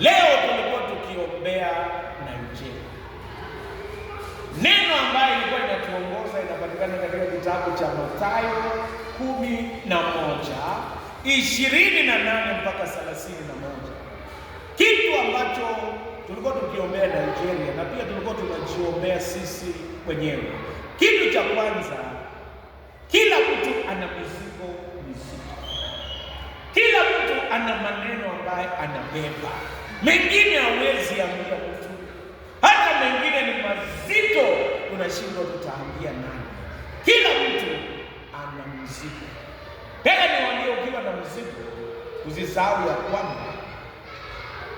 Leo tulikuwa tukiombea Nigeria. Neno ambayo ilikuwa inatuongoza inapatikana katika kitabu cha Mathayo 11:28 mpaka 31. Kitu ambacho tulikuwa tukiombea Nigeria na pia tulikuwa tunajiombea sisi wenyewe. Kitu cha kwanza, kila mtu ana mizigo mizito. Kila mtu ana maneno ambayo anabeba. Mengine hawezi ambia mtu, hata mengine ni mazito, unashindwa tutaambia nani. Kila mtu ana mzigo. Tena niwaambie, ukiwa na mzigo usisahau ya kwamba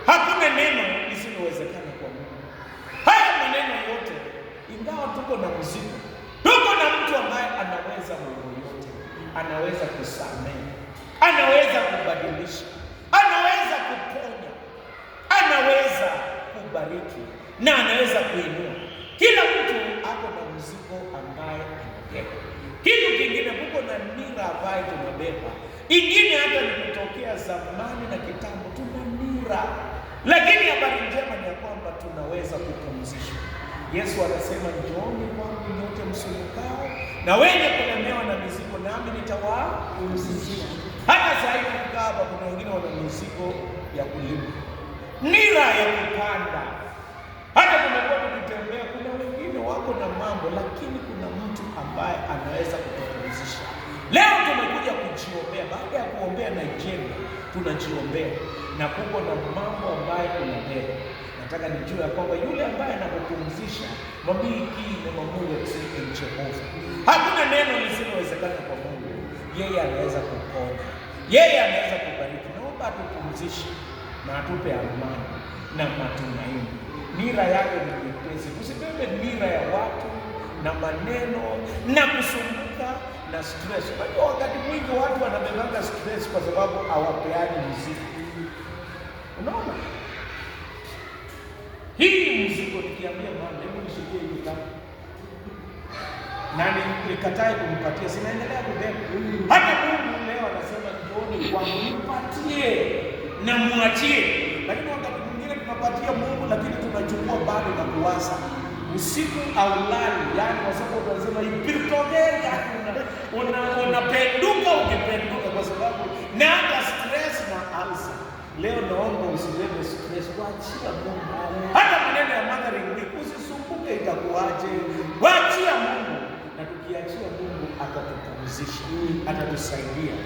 hakuna neno lisilowezekana kwa Mungu. Haya maneno yote, ingawa tuko na mzigo, tuko na mtu ambaye anaweza mambo yote. Anaweza kusamehe, anaweza kubadilisha, anaweza kuponya, anaweza kubariki na anaweza kuinua. Kila mtu ako na mzigo ambaye anabeba. Kitu kingine, kuko na nira ambaye tunabeba. Ingine hata ni kutokea zamani na kitambo, tuna nira. Lakini habari njema ni kwamba tunaweza kupumzisha. Yesu anasema, njooni kwangu nyote msumbukao na wenye kulemewa na mizigo, nami nitawapumzisha. Hata sasa hivi hapa kuna wengine wana mizigo ya kulima, nira ya kupanda. Hata tunakuwa tukitembea, kuna wengine wako na mambo, lakini kuna mtu ambaye anaweza kutupumzisha. Leo tumekuja kujiombea. Baada ya kuombea Nigeria, tunajiombea na kuko na mambo ambayo tunabeba. Nataka nijue ya kwamba yule ambaye anakupumzisha, mwambie hii ni Mungu asiye Jehova. Hakuna neno lisilowezekana kwa Mungu. Yeye anaweza kuponya, yeye anaweza kubariki. Naomba atupumzishe na atupe amani na matumaini. Nira yako ni nyepesi. Usibebe nira ya watu na maneno na kusumbuka na stress. Unajua wakati mwingi watu wanabebanga stress kwa sababu hawapeani mzigo. Unaona? Hii mzigo nikiambia mama, hebu nishikie hii kama. Nani nikatae kumpatia, sinaendelea kubeba. Hata Mungu leo anasema njooni kwangu nipatie na muachie. Lakini wakati mwingine tunapatia Mungu, lakini tunachukua bado na kuwaza. Usiku au lali, yani kwa sababu tunasema ipitogea, unapenduka ukipenduka kwa sababu na hata stress na ansa. Leo naomba usibebe stress, waachia Mungu. Hata maneno ya mothering week usisumbuke itakuaje. Waachia Mungu, na tukiachia Mungu atatupumzisha, atatusaidia.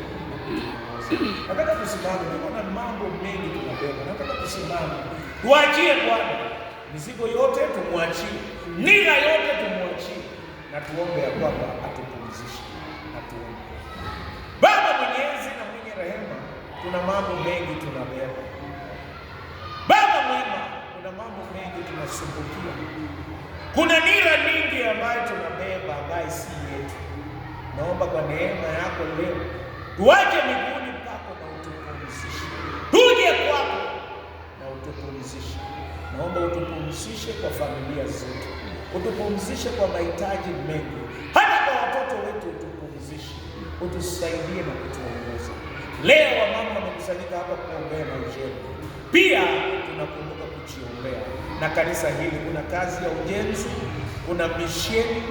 Nataka tusimame, tuko na mambo mengi tunabeba. Nataka tusimame, tuachie Bwana. Mizigo yote tumwachie, nira yote tumwachie, na tuombe ya kwamba atupumzishe. Na tuombe. Baba mwenyezi na mwenye rehema, kuna mambo mengi tunabeba. Baba mwema, kuna mambo mengi tunasumbukia. Kuna nira nyingi ambayo tunabeba ambayo si yetu. Naomba kwa neema yako leo tuache miguuni pako na utupumzishe. Tuje kwako na utupumzishe. Naomba utupumzishe kwa familia zetu, utupumzishe kwa mahitaji mengi, hata kwa watoto wetu utupumzishe, utusaidie na kutuongoza. Leo wamama wamekusanyika hapa kuombea Nigeria. Pia tunakumbuka kujiombea na kanisa hili. Kuna kazi ya ujenzi, kuna misheni,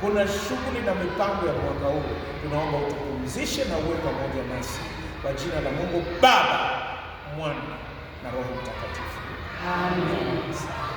kuna shughuli na mipango ya mwaka huu. Tunaomba utupumzishe na uwe pamoja nasi, kwa jina la Mungu Baba, Mwana na Roho Mtakatifu. Amen.